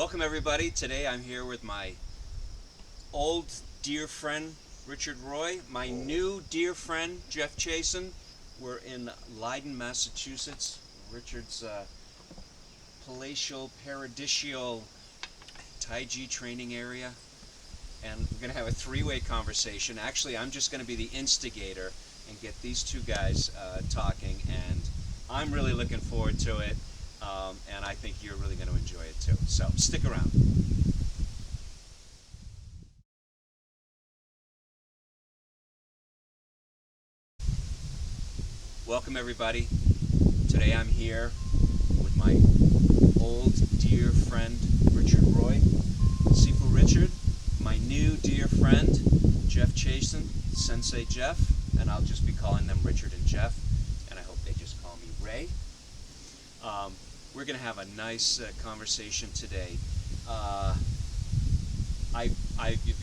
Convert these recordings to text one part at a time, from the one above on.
Welcome everybody. Today I'm here with my old dear friend Richard Roy, my new dear friend Jeff Chaisson. We're in Leiden, Massachusetts. Richard's palatial, paradisial Taiji training area. And we're going to have a three-way conversation. Actually, I'm just going to be the instigator and get these two guys talking, and I'm really looking forward to it. And I think you're really going to enjoy it too. So stick around. Welcome everybody. Today I'm here with my old dear friend Richard Roy, Sifu Richard, my new dear friend Jeff Chaisson, Sensei Jeff, and I'll just be calling them Richard and Jeff, and I hope they just call me Ray. We're going to have a nice conversation today.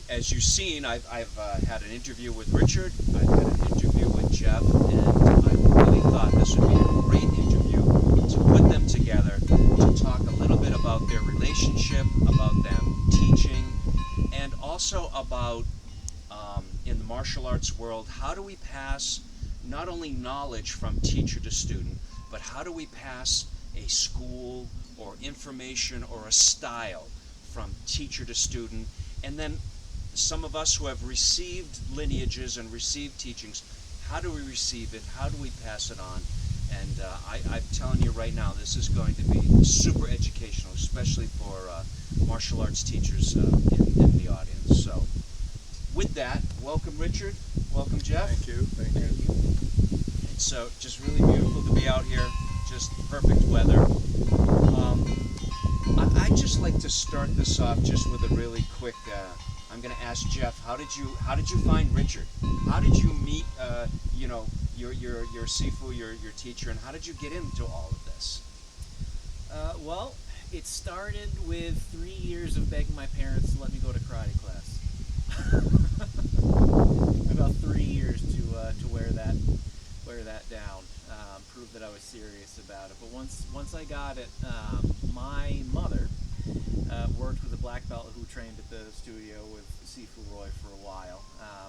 As you've seen, I've had an interview with Richard, I've had an interview with Jeff, and I really thought this would be a great interview to put them together to talk a little bit about their relationship, about them teaching, and also about, in the martial arts world, how do we pass not only knowledge from teacher to student, but how do we pass a school or information or a style from teacher to student, and then some of us who have received lineages and received teachings, how do we receive it, how do we pass it on? And I'm telling you right now, this is going to be super educational, especially for martial arts teachers in the audience. So with that, welcome Richard, welcome Jeff. Thank you, thank you. So just really beautiful to be out here, just perfect weather. I'd just like to start this off just with a really quick. I'm going to ask Jeff, how did you find Richard? How did you meet? Your Sifu, your teacher, and how did you get into all of this? Well, it started with 3 years of begging my parents to let me go to karate class. About 3 years to wear that down, prove that I was serious about it. But once I got it, my mother worked with a black belt who trained at the studio with Sifu Roy for a while,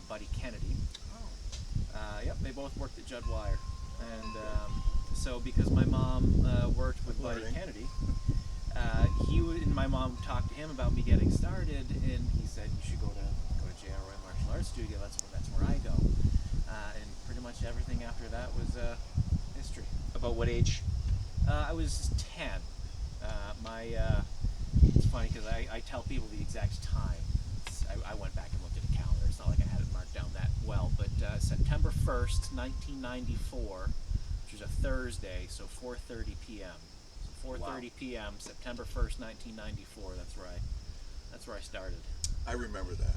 Buddy Kennedy. Yep, they both worked at Judd Wire, and so because my mom worked with Buddy Kennedy, my mom talked to him about me getting started, and he said you should go to J.R. Roy Martial Arts Studio. That's where I go, and pretty much everything after that was history. About what age? I was 10. It's funny because I tell people the exact time. I went back and looked at a calendar. It's not like I had it marked down that well, but September 1st, 1994, which was a Thursday, so 4:30 p.m. So 4:30 p.m., September 1st, 1994. That's where I started. I remember that.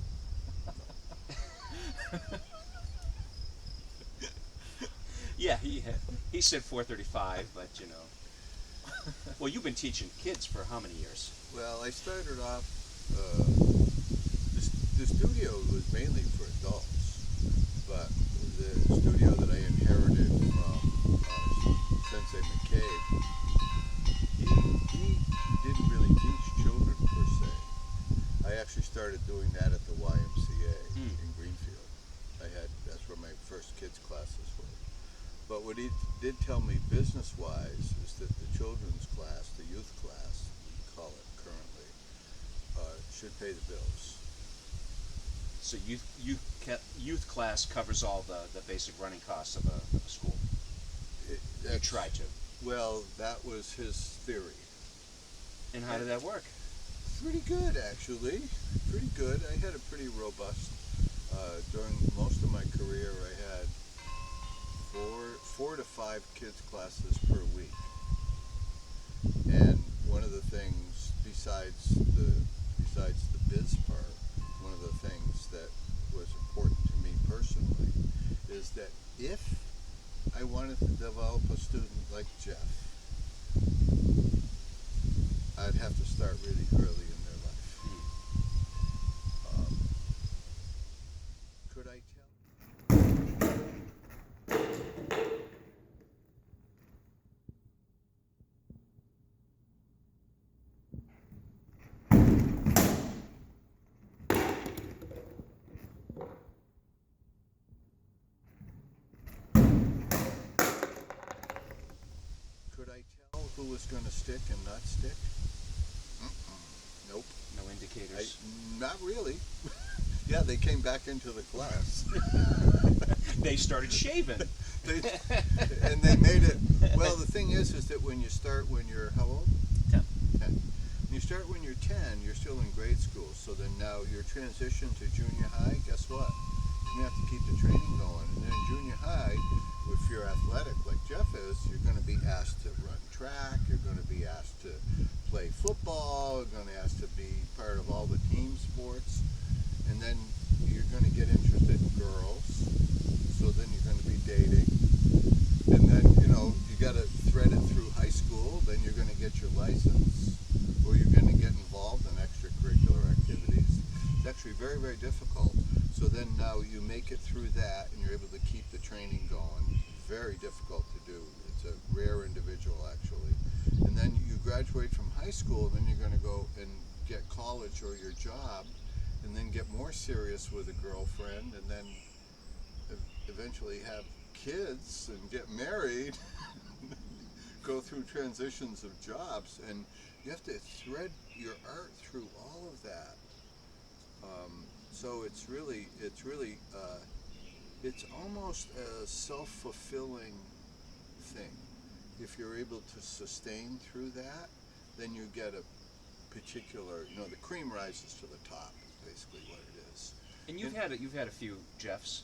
Yeah, he said 4:35, but you know. Well, you've been teaching kids for how many years? Well, I started off, the studio was mainly for adults, but the studio that I inherited from Sensei McCabe, he didn't really teach children per se. I actually started doing that at the YMCA in Greenfield. That's where my first kids classes were. But what he did tell me business-wise is that the children's class, the youth class, we call it currently, should pay the bills. So youth class covers all the basic running costs of a school. You try to. Well, that was his theory. And how did that work? Pretty good, actually. Pretty good. I had a pretty robust, during most of my career, I had four to five kids classes per week. And one of the things, besides the biz part, one of the things that was important to me personally is that if I wanted to develop a student like Jeff, I'd have to start really early in their life. Could I tell? was going to stick and not stick? Nope. No indicators. Not really. Yeah, they came back into the class. They started shaving. And they made it. Well, the thing is that when you start when you're how old? 10. 10. When you start when you're 10, you're still in grade school. So then now your transition to junior high, guess what? You have to keep the training going. And then junior high, if you're athletic like Jeff is, you're going to be asked to run track. You're going to be asked to play football. You're going to be asked to be part of all the team sports. And then you're going to get interested in girls. So then you're going to be dating. And then, you got to thread it through high school. Then you're going to get your license. Or you're going to get involved in extracurricular activities. It's actually very, very difficult. So then now you make it through that and you're able to keep the training going. Very difficult to do. It's a rare individual, actually. And then you graduate from high school, and then you're going to go and get college or your job, and then get more serious with a girlfriend, and then eventually have kids and get married, go through transitions of jobs, and you have to thread your art through all of that. So it's almost a self-fulfilling thing. If you're able to sustain through that, then you get a particular, the cream rises to the top, is basically what it is. And you've had a few Jeffs.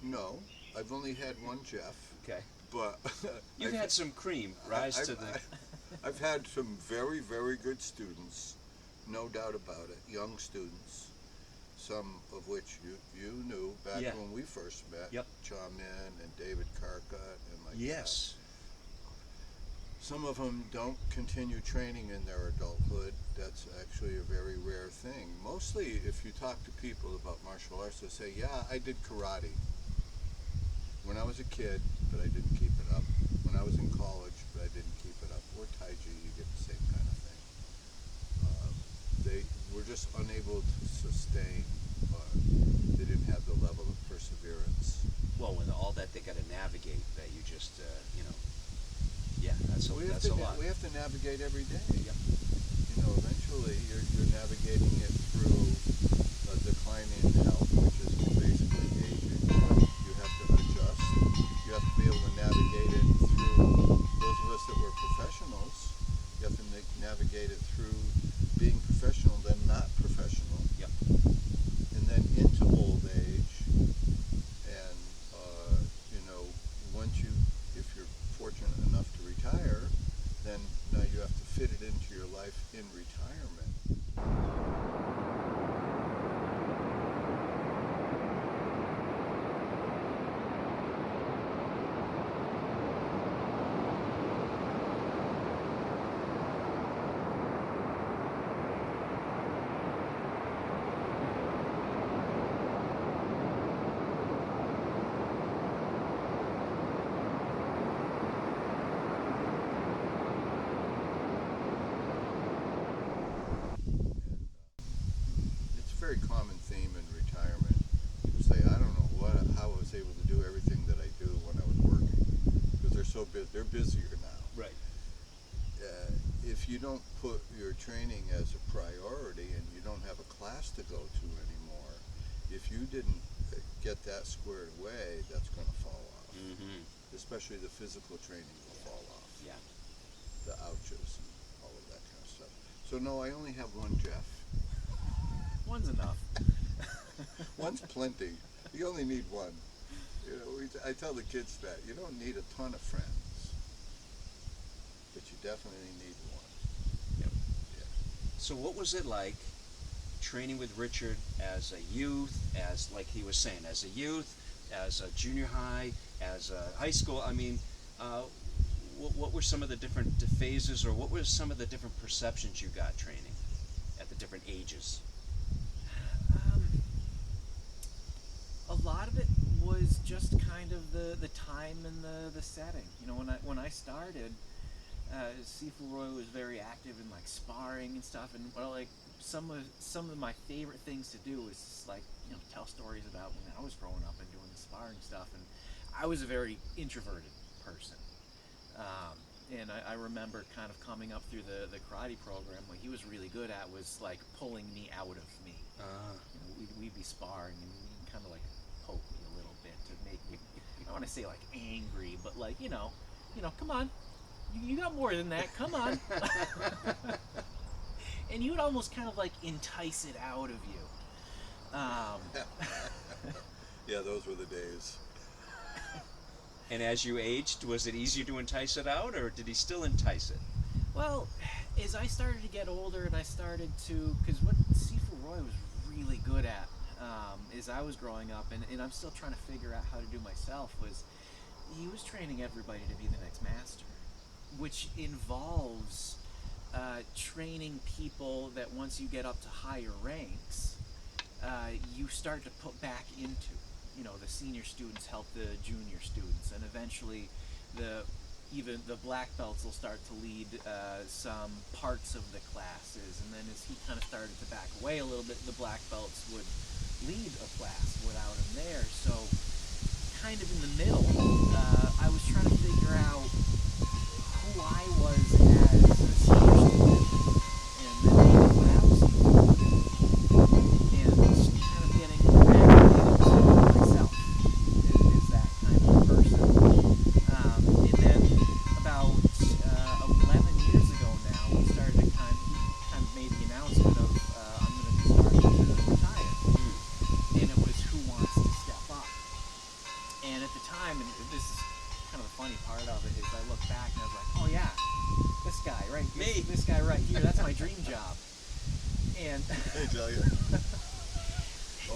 No, I've only had one Jeff. Okay. But You've had some cream rise to the. I've had some very, very good students, no doubt about it, young students, some of which you knew back when we first met. Yep. Chamin and David Carcutt and like Yes. that. Some of them don't continue training in their adulthood. That's actually a very rare thing. Mostly, if you talk to people about martial arts, they say, yeah, I did karate when I was a kid, but I didn't keep it up. When I was in college, but I didn't keep it up. Or Tai Chi, you get the same kind of thing. They were just unable to sustain. They didn't have the level of perseverance. Well, with all that they got to navigate, that you just, that's a lot. We have to navigate every day. Yep. Eventually you're navigating it through a declining health, which is basically aging. You have to adjust. You have to be able to navigate it through, those of us that were professionals, you have to navigate it through being professional, then not professional. Yep. And then into old age. And, if you're fortunate enough to retire, then now you have to fit it into your life in retirement. Very common theme in retirement. People say, I don't know how I was able to do everything that I do when I was working, because they're so busy. They're busier now. Right. If you don't put your training as a priority and you don't have a class to go to anymore, if you didn't get that squared away, that's going to fall off. Mm-hmm. Especially the physical training will fall off. Yeah. The ouches and all of that kind of stuff. So no, I only have one Jeff. One's enough. One's plenty. You only need one. I tell the kids that you don't need a ton of friends, but you definitely need one. Yep. Yeah. So what was it like training with Richard as a youth, as like he was saying, as a youth, as a junior high, as a high school? I mean, what were some of the different phases, or what were some of the different perceptions you got training at the different ages? A lot of it was just kind of the time and the setting. When I started, Sifu Roy was very active in like sparring and stuff, and some of my favorite things to do was tell stories about when I was growing up and doing the sparring stuff. And I was a very introverted person. And I remember kind of coming up through the karate program. What he was really good at was like pulling me out of me. You know, we'd be sparring, and he'd kind of like poke me a little bit to make me, I don't want to say like angry, but like, come on, you got more than that, come on. And you would almost kind of like entice it out of you. Yeah, those were the days. And as you aged, was it easier to entice it out, or did he still entice it? Well, as I started to get older and I started to, because what Sifu Roy was really good at as I was growing up, and I'm still trying to figure out how to do myself, was he was training everybody to be the next master, which involves training people that once you get up to higher ranks, you start to put back into. The senior students help the junior students, and eventually even the black belts will start to lead some parts of the classes, and then as he kind of started to back away a little bit, the black belts would lead a class without him there. So kind of in the middle, I was trying to figure out who I was as a senior student, and then maybe what I was and kind of getting acclimated to myself is that kind of person. And then about 11 years ago now, we started to kind of made the announcement of I'm going to be starting to retire, and it was who wants to step up. And at the time, and this is kind of the funny part of it, is I look back and I was like, oh yeah, this guy right, this guy right here, that's my dream job. And I tell you.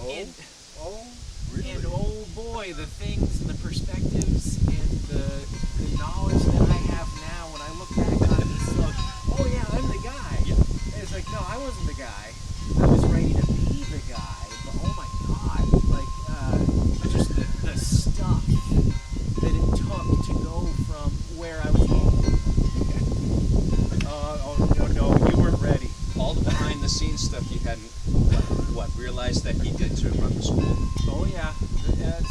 and, Really? and oh boy, the things and the perspectives and the knowledge that I have now, when I look back on this, like, oh yeah, I'm the guy. Yeah. And it's like, no, I wasn't the guy. I was ready to be the guy, but oh my god, like just the stuff that it took to go from where I was no, you weren't ready. All the behind the scenes stuff you hadn't realized that he did to run the school? Oh yeah, that's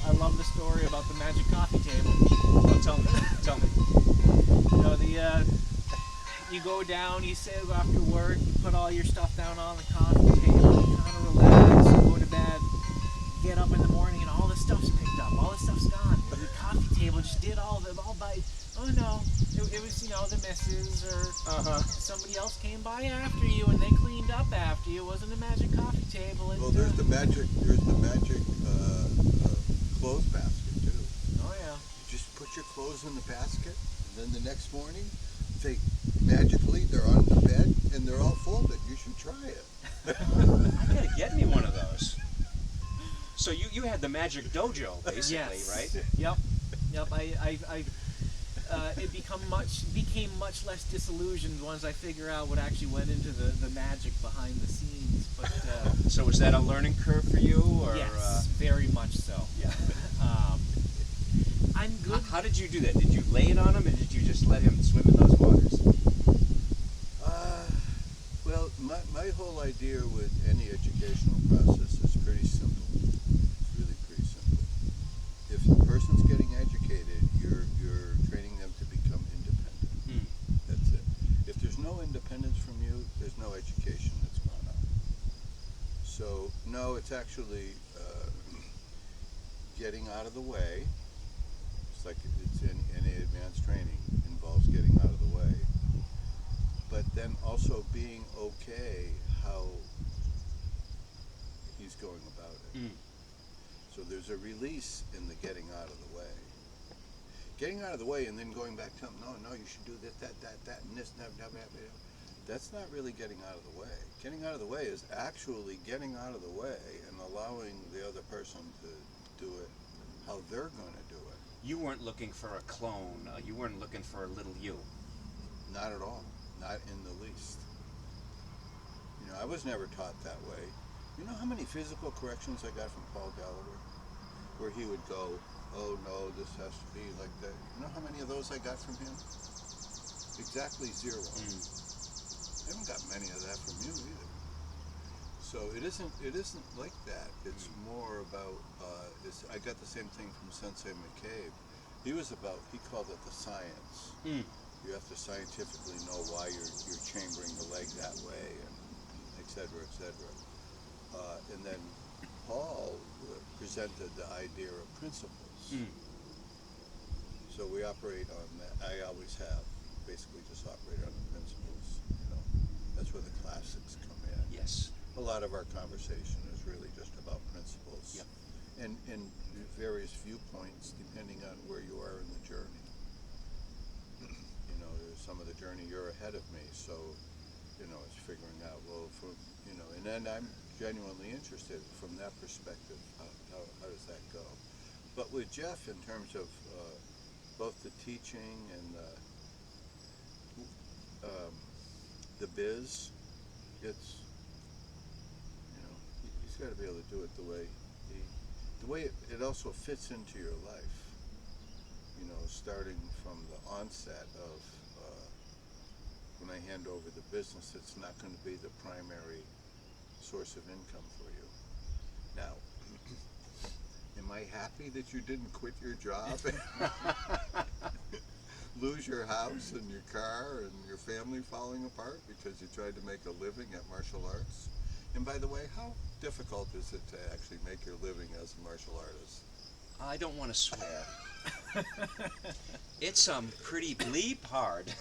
I love the story about the magic coffee table. Oh, tell me. You go down, you sit after work, you put all your stuff down on the coffee table, you kind of relax, you go to bed, get up in the morning, and all the stuff's picked up, all the stuff's gone. The coffee table just did all by. Oh no, it was the missus or somebody else came by after you and they cleaned up after you. It wasn't a magic coffee table. Well, there's the magic clothes basket too. Oh yeah. You just put your clothes in the basket, and then the next morning, magically they're on the bed and they're all folded. You should try it. I gotta get me one of those. So you had the magic dojo basically, Yes. right? Yep. It became much less disillusioned once I figure out what actually went into the magic behind the scenes. But So was that a learning curve for you, or? yes, very much so. Yeah. I'm good. How did you do that? Did you lay it on him, or did you just let him swim in those waters? Well, my whole idea with any educational process is pretty simple. It's really pretty simple. If the person's getting educated, you're training them to become independent. That's it. If there's no independence from you, there's no education that's gone on. So, no, it's actually getting out of the way. It's like it's any advanced training involves getting out of the way. But then also being okay how he's going about it. So there's a release in the getting out of the way. Getting out of the way and then going back to him, no, you should do this, that, and this, and that. That's not really getting out of the way. Getting out of the way is actually getting out of the way and allowing the other person to do it how they're going to do it. You weren't looking for a clone. You weren't looking for a little you. Not at all. Not in the least. I was never taught that way. You know how many physical corrections I got from Paul Gallagher? Where he would go, oh no, this has to be like that. You know how many of those I got from him? Exactly 0. I haven't got many of that from you either. So it isn't like that. It's more about, I got the same thing from Sensei McCabe. He was about, he called it the science. Mm. You have to scientifically know why you're chambering the leg that way, and et cetera, et cetera. And then Paul presented the idea of principles. Mm. So we operate on that. I always have basically just operated on the principles. You know, that's where the classics come in. Yes. A lot of our conversation is really just about principles. Yep. And various viewpoints depending on where you are in the journey. You know, there's some of the journey you're ahead of me, so you know, it's figuring out, well, from, you know, and then I'm genuinely interested from that perspective, how does that go? But with Jeff, in terms of both the teaching and the biz, it's, you know, he's got to be able to do it the way it also fits into your life, you know, starting from the onset of, when I hand over the business, it's not going to be the primary source of income for you. Now, am I happy that you didn't quit your job, lose your house and your car and your family falling apart because you tried to make a living at martial arts? And by the way, how difficult is it to actually make your living as a martial artist? I don't want to swear. It's pretty bleep hard.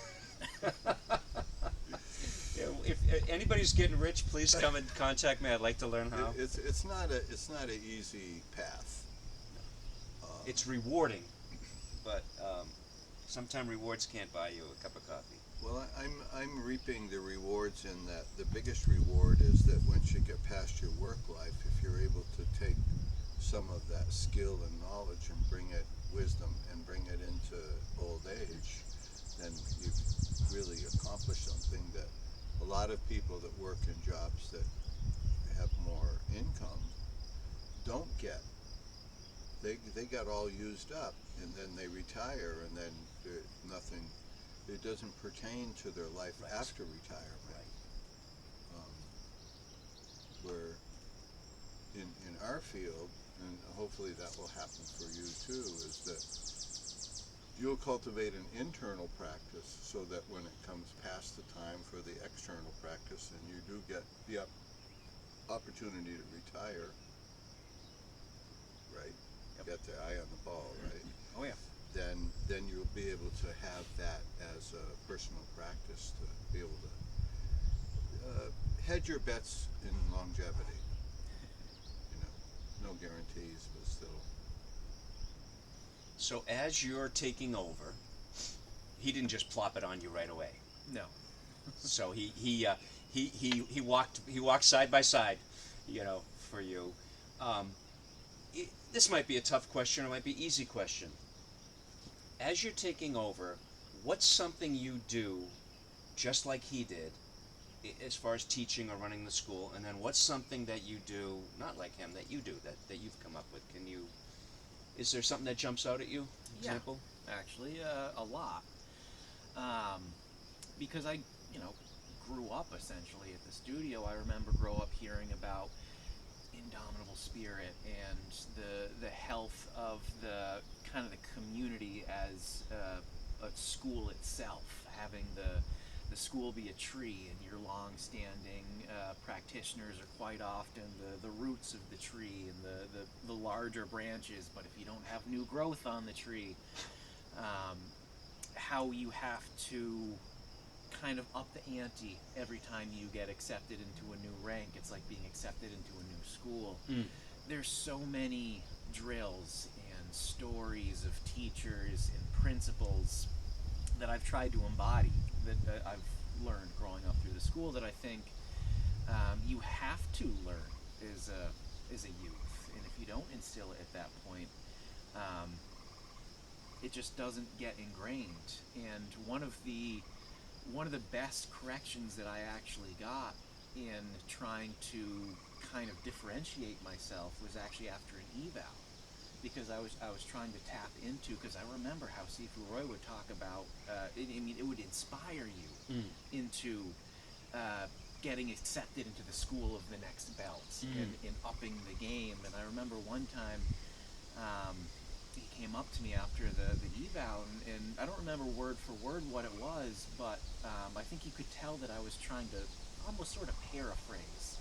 If anybody's getting rich, please come and contact me. I'd like to learn how. It's not an easy path. It's rewarding, but sometimes rewards can't buy you a cup of coffee. Well, I'm reaping the rewards in that the biggest reward is that once you get past your work life, if you're able to take some of that skill and knowledge and bring it, wisdom, and bring it into old age, then you've really accomplished something that a lot of people that work in jobs that have more income don't get. They got all used up, and then they retire, and then nothing. It doesn't pertain to their life Right. after retirement. Right. Where in our field, and hopefully that will happen for you too, is that you'll cultivate an internal practice so that when it comes past the time for the external practice and you do get the opportunity to retire, right? Yep. Got the eye on the ball, right? Oh yeah. Then you'll be able to have that as a personal practice to be able to hedge your bets in longevity. You know, no guarantees, but still. So as you're taking over, he didn't just plop it on you right away. No. So he walked side by side, you know, for you. This might be a tough question, or it might be an easy question. As you're taking over, what's something you do, just like he did, as far as teaching or running the school, and then what's something that you do, not like him, that you do, that you've come up with? Is there something that jumps out at you? Example? Yeah, actually, a lot. Because I, grew up essentially at the studio. I remember growing up hearing about indomitable spirit and the health of the kind of the community as a school itself, having the school be a tree, and your long-standing practitioners are quite often the roots of the tree and the larger branches, but if you don't have new growth on the tree, how you have to kind of up the ante every time you get accepted into a new rank. It's like being accepted into a new school. There's so many drills and stories of teachers and principles that I've tried to embody, that I've learned growing up through the school, that I think you have to learn as a youth, and if you don't instill it at that point, it just doesn't get ingrained. And one of the best corrections that I actually got in trying to kind of differentiate myself was actually after an eval, because I was trying to tap into, because I remember how Sifu Roy would talk about, it would inspire you into getting accepted into the school of the next belt, and upping the game. And I remember one time he came up to me after the eval, and I don't remember word for word what it was, but I think you could tell that I was trying to almost sort of paraphrase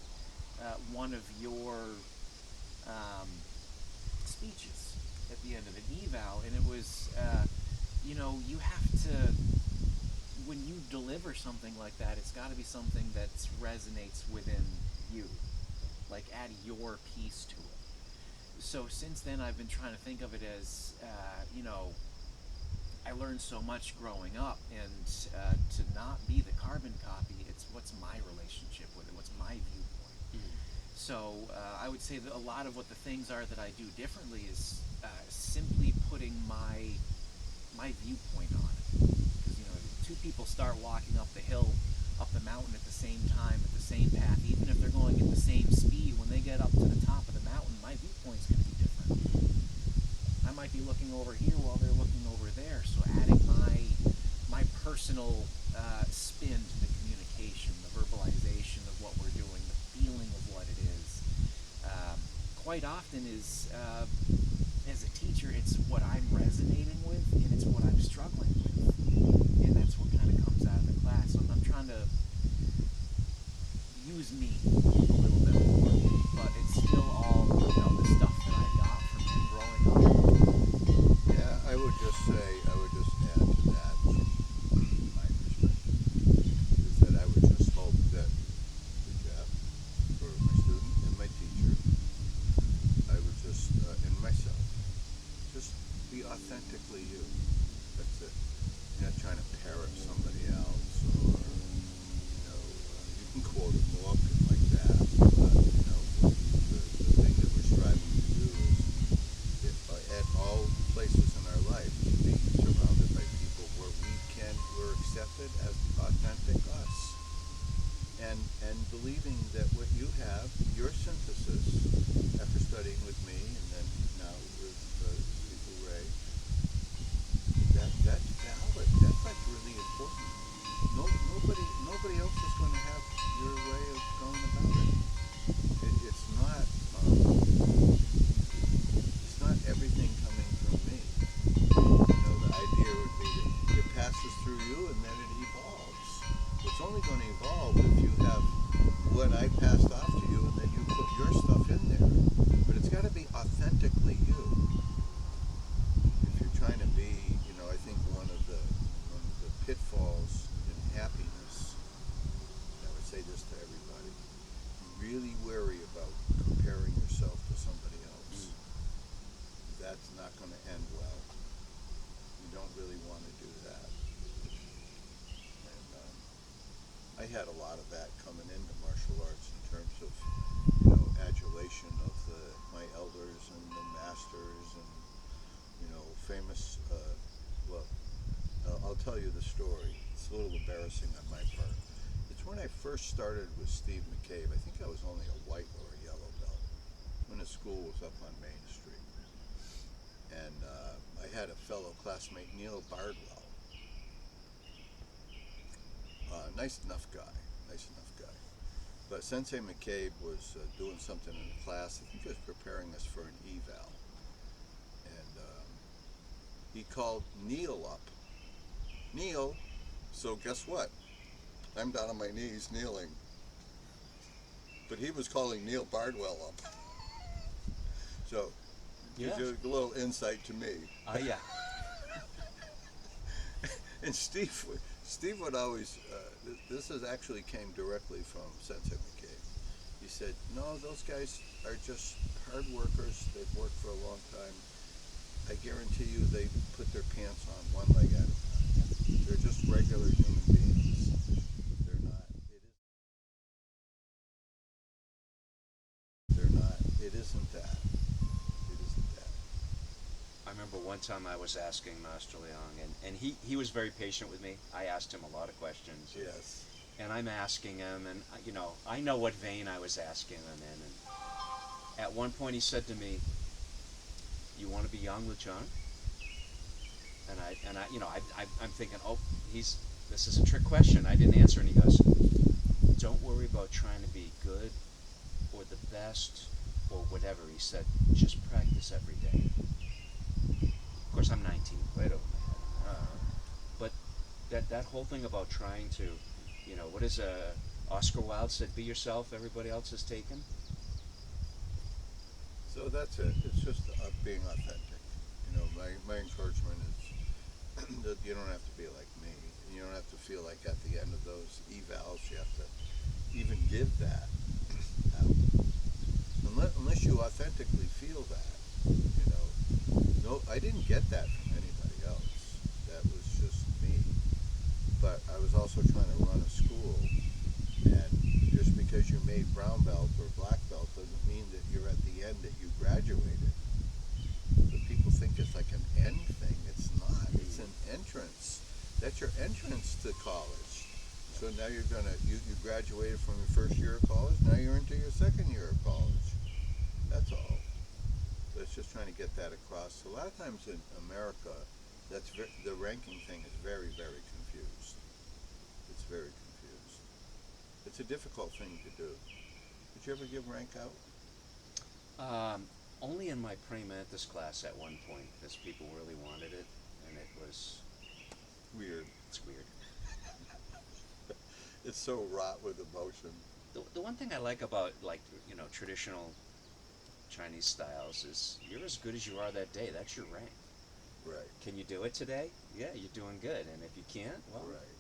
one of your speeches at the end of an eval, and it was, you have to, when you deliver something like that, it's got to be something that resonates within you, like add your piece to it. So since then, I've been trying to think of it as, I learned so much growing up, and to not be the carbon copy, it's what's my relationship with it, what's my viewpoint. So I would say that a lot of what the things are that I do differently is simply putting my viewpoint on it. Because two people start walking up the hill, up the mountain at the same time, at the same path, even if they're going at the same speed. When they get up to the top of the mountain, my viewpoint's going to be different. I might be looking over here while they're looking over there. So adding my personal spin to the communication, the verbalization of what we're doing, the feeling of what it is, quite often is, as a teacher, it's what I'm resonating with, and it's what I'm struggling with, and that's what kind of comes out of the class. So I'm trying to use me a little bit more, but it's still all the stuff that I got from growing up. Yeah, I would just add to that from my perspective, is that I would just hope that for Jeff, for my student and my teacher, I would just, and myself, just be authentically you. That's it. You're not trying to parrot somebody else, or, you can quote a book and like that, but, the thing that we're striving to do is, at all places in our life, to be surrounded by people where we're accepted as authentic us. And believing that what you have, your synthesis, after studying with me and then now with Sifu Ray, that's valid. That's like really important. Nobody else is going to have your way of going about it. It's not everything coming from me. The idea would be that it passes through you and then it evolves. It's only going to evolve if you have what I passed off to you and then you put your stuff in there. But it's got to be authentically you. If you're trying to be, I think one of the pitfalls in happiness, and I would say this to everybody, really worry about comparing yourself to somebody else. That's not going to end well. You don't really want to do that. And I had a lot of that coming into martial arts in terms of, adulation of my elders and the masters and, famous, I'll tell you the story. It's a little embarrassing on my part. It's when I first started with Steve McCabe. I think I was only a white or a yellow belt when the school was up on Main Street. And I had a fellow classmate, Neil Bardwell. Nice enough guy. But Sensei McCabe was doing something in the class. I think he was preparing us for an eval. And he called Neil up. Neil, so guess what? I'm down on my knees kneeling. But he was calling Neil Bardwell up. So, gives you a little insight to me. Yeah. And Steve would always, this actually came directly from Sensei McCabe. He said, no, those guys are just hard workers. They've worked for a long time. I guarantee you they put their pants on one leg at a time. They're just regular human beings. They're not, it isn't that. I remember one time I was asking Master Leong, and he was very patient with me. I asked him a lot of questions. Yes. And I'm asking him, and I know what vein I was asking him in. And at one point he said to me, "You want to be Yang Luchang?" And I'm thinking, this is a trick question. I didn't answer, and he goes, "Don't worry about trying to be good or the best or whatever." He said, "Just practice every day." course, I'm 19, way over my head. But that whole thing about trying to, what is Oscar Wilde said, "Be yourself. Everybody else is taken." So that's it. It's just being authentic. My encouragement is that you don't have to be like me. And you don't have to feel like at the end of those evals you have to even give that out. Unless you authentically feel that, No, I didn't get that from anybody else. That was just me. But I was also trying to run a school, and just because you made brown belt or black belt doesn't mean that you're at the end that you graduated. But people think it's like an end thing. It's not. It's an entrance. That's your entrance to college. So now you graduated from your first year of college. Now you're into your second year of college. That's all. So it's just trying to get that across. A lot of times in America, the ranking thing is very, very confused. It's very confused. It's a difficult thing to do. Did you ever give rank out? Only in my pre-mantis class at one point, because people really wanted it, and it was Weird. it's weird. It's so wrought with emotion. The one thing I like about traditional Chinese styles is you're as good as you are that day. That's your rank. Right. Can you do it today? Yeah, you're doing good. And if you can't, well, Right.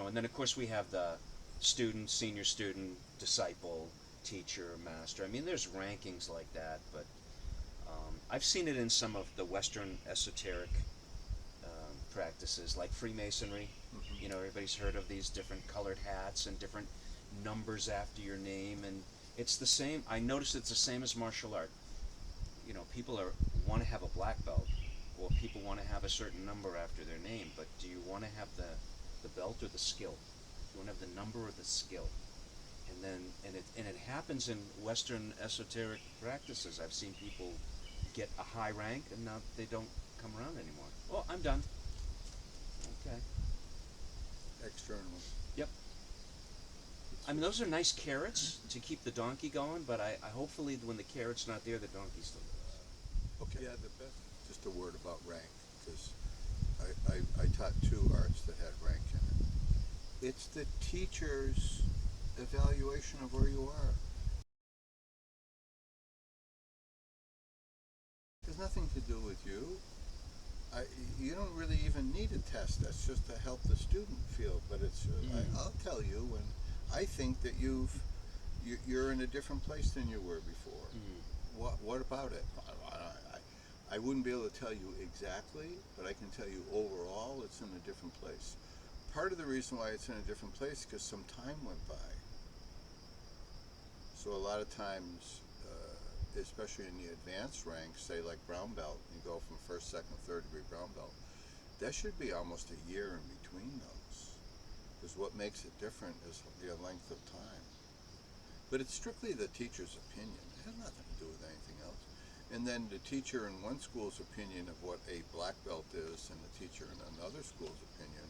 And then of course we have the student, senior student, disciple, teacher, master. I mean, there's rankings like that, but I've seen it in some of the Western esoteric practices, like Freemasonry. Mm-hmm. Everybody's heard of these different colored hats and different numbers after your name, and it's the same. I noticed it's the same as martial art. People want to have a black belt, or people want to have a certain number after their name, but do you want to have the belt or the skill? You want to have the number or the skill? And it happens in Western esoteric practices. I've seen people get a high rank and now they don't come around anymore. Oh, I'm done. Okay. External. Yep. I mean, those are nice carrots to keep the donkey going, but I hopefully when the carrot's not there, the donkey still goes. Okay. Yeah, the best. Just a word about rank, because I taught 2 arts that had rank in it. It's the teacher's evaluation of where you are. It has nothing to do with you. You don't really even need a test. That's just to help the student feel. But I'll tell you, when I think that you're in a different place than you were before. What about it? I wouldn't be able to tell you exactly, but I can tell you overall it's in a different place. Part of the reason why it's in a different place is because some time went by. So a lot of times, especially in the advanced ranks, say like brown belt, you go from first, second, third degree brown belt, that should be almost a year in between those. Because what makes it different is the length of time. But it's strictly the teacher's opinion. It has nothing to do with anything else. And then the teacher in one school's opinion of what a black belt is and the teacher in another school's opinion,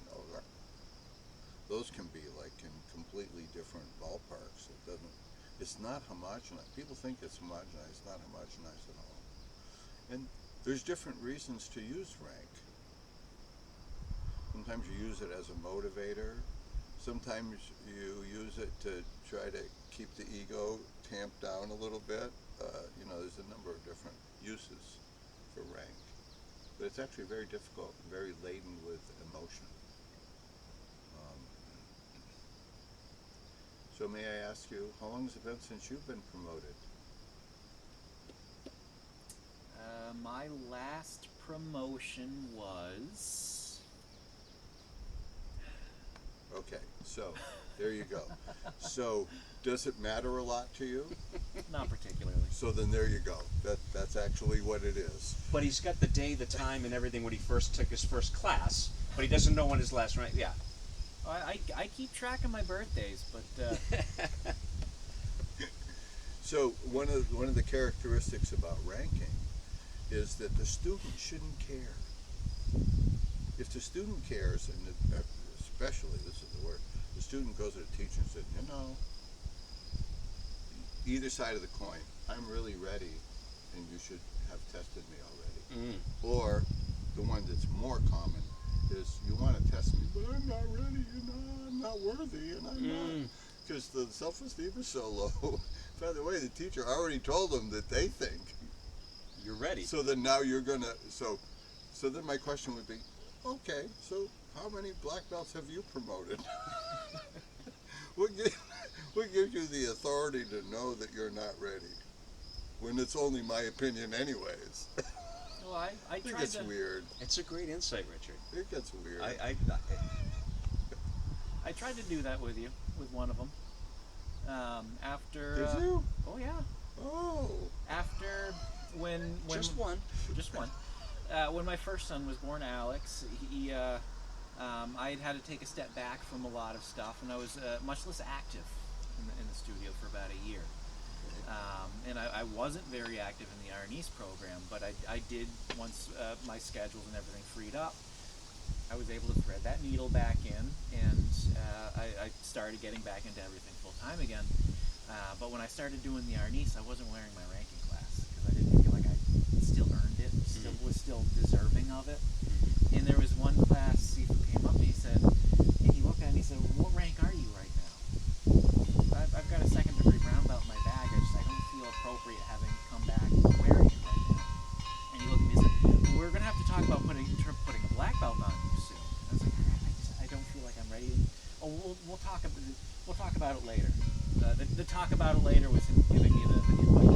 those can be like in completely different ballparks. It's not homogenized. People think it's homogenized. It's not homogenized at all. And there's different reasons to use rank. Sometimes you use it as a motivator. Sometimes you use it to try to keep the ego tamped down a little bit. There's a number of different uses for rank. But it's actually very difficult and very laden with emotion. So may I ask you, how long has it been since you've been promoted? My last promotion was... Okay, so there you go. So does it matter a lot to you? Not particularly. So then there you go. That's actually what it is. But he's got the day, the time, and everything when he first took his first class, but he doesn't know when his last rank. Yeah. I keep track of my birthdays, but So one of the characteristics about ranking is that the student shouldn't care. If the student cares, and especially, this is the word, the student goes to the teacher and says, either side of the coin, I'm really ready and you should have tested me already. Mm. Or the one that's more common is you want to test me, but I'm not ready, I'm not worthy, and I'm not. Because the self-esteem is so low. By the way, the teacher already told them that they think. You're ready. So then now you're going to, so then my question would be, okay, so how many black belts have you promoted? what gives you the authority to know that you're not ready? When it's only my opinion anyways. Well, I It tried gets to. weird. It's a great insight, Richard. It gets weird. I tried to do that with you, with one of them. After. Did you? Oh yeah. Oh. After when Just one. Just one. When my first son was born, Alex, I had to take a step back from a lot of stuff, and I was much less active in the studio for about a year. And I wasn't very active in the Arnis program, but I did, once my schedules and everything freed up, I was able to thread that needle back in, and I started getting back into everything full time again. But when I started doing the Arnis, I wasn't wearing my ranking class because I didn't feel like I still earned it, was still deserving of it. And there was one class, Sifu came up and he said, and he looked at me and he said, "What rank are you right now?" I've got a second degree brown belt in my bag. I don't feel appropriate having come back and wearing it right now. And he looked at me and said, "Well, we're going to have to talk about putting a black belt on you soon." I was like, I don't feel like I'm ready. Oh, we'll talk about it later. The talk about it later was him giving me the invite.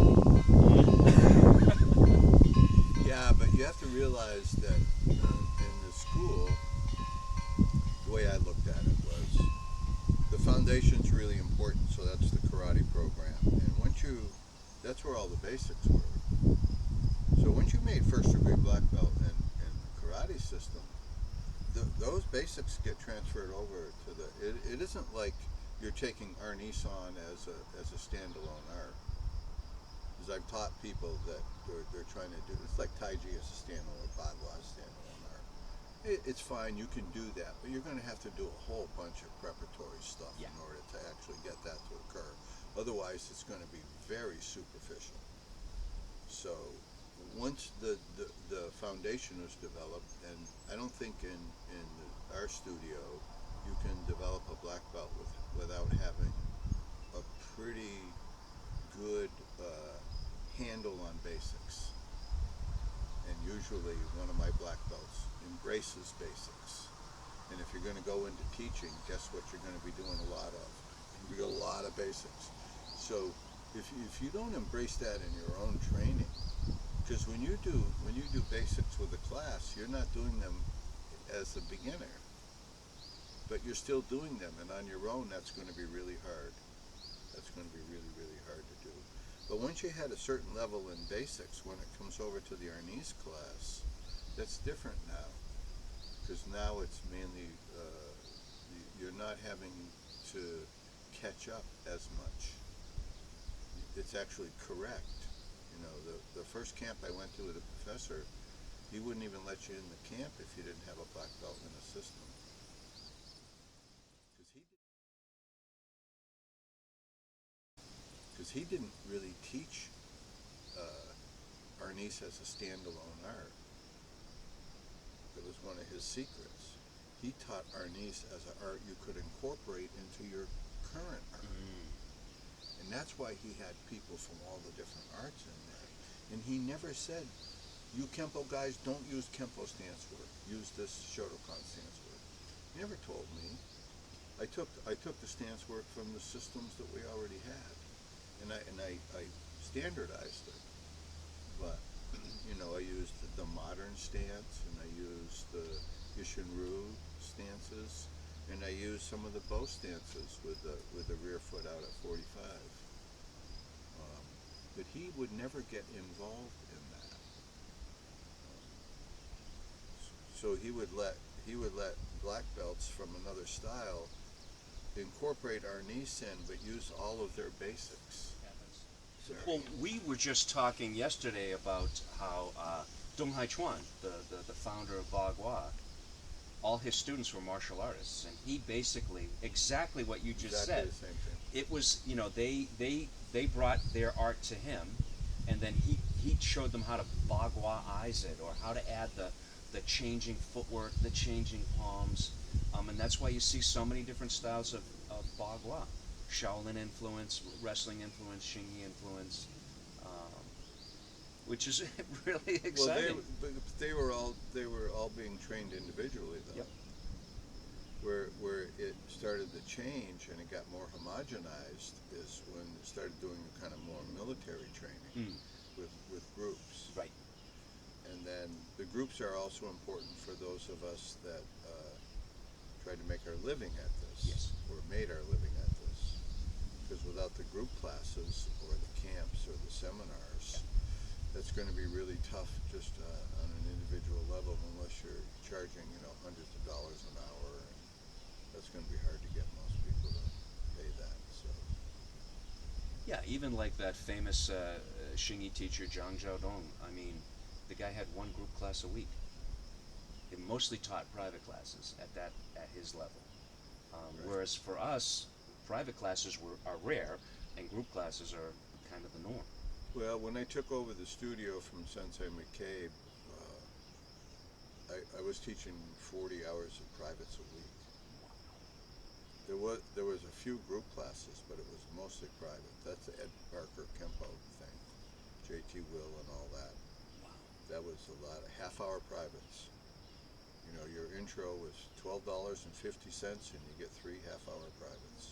Yeah, but you have to realize that in the school, the way I looked at it was the foundation's really important, so that's the karate program. And that's where all the basics were. So once you made first degree black belt in the karate system, those basics get transferred over to it isn't like you're taking Arnis on as a standalone art. Because I've taught people that they're trying to do, it's like Tai Chi as a standalone, or Bagua as a standalone art. It's fine, you can do that, but you're going to have to do a whole bunch of preparatory stuff in order to actually get that to occur. Otherwise, it's going to be very superficial. So once the foundation is developed, and I don't think in our studio you can develop a black belt without having a pretty good handle on basics. And usually one of my black belts embraces basics. And if you're going to go into teaching, guess what you're going to be doing a lot of? You're going to be a lot of basics. So if you don't embrace that in your own training, because when you do basics with a class, you're not doing them as a beginner, but you're still doing them, and on your own that's going to be really hard. That's going to be really, really hard to do. But once you had a certain level in basics, when it comes over to the Arnis class, that's different now, because now it's mainly you're not having to catch up as much. It's actually correct. You know, the first camp I went to with a professor, he wouldn't even let you in the camp if you didn't have a black belt in the system. Because he didn't really teach Arnis as a standalone art. It was one of his secrets. He taught Arnis as an art you could incorporate into your current art. And that's why he had people from all the different arts in there. And he never said, you Kempo guys don't use Kempo stance work. Use this Shotokan stance work. He never told me. I took the stance work from the systems that we already had. And I standardized it. But, you know, I used the modern stance, and I used the Ishinryu stances, and I used some of the bow stances with the rear foot out at 45. But he would never get involved in that. So he would let black belts from another style incorporate Arnis in, but use all of their basics. Well, we were just talking yesterday about how Dong Hai Chuan, the founder of Bagua, all his students were martial artists, and he basically, exactly what you just said. The same thing. It was, you know, they brought their art to him, and then he showed them how to bagua eyes it, or how to add the changing footwork, the changing palms, and that's why you see so many different styles of bagua. Shaolin influence, wrestling influence, Shingi influence, which is really Well, exciting. they were all being trained individually though. Yep. Where it started to change and it got more homogenized is when it started doing kind of more military training with groups. Right. And then the groups are also important for those of us that tried to make our living at this, Yes. or made our living at this. Because without the group classes or the camps or the seminars, that's going to be really tough just on an individual level unless you're charging, hundreds of dollars an hour. And that's going to be hard to get most people to pay that. So. Yeah, even like that famous Shingi teacher, Zhang Zhaodong. I mean, the guy had one group class a week. He mostly taught private classes at his level. Right. Whereas for us, private classes are rare, and group classes are kind of the norm. Well, when I took over the studio from Sensei McCabe, I was teaching 40 hours of privates a week. There was a few group classes, but it was mostly private. That's the Ed Parker Kempo thing, JT Will and all that. Wow. That was a lot of half-hour privates. Your intro was $12.50, and you get 3 half-hour privates.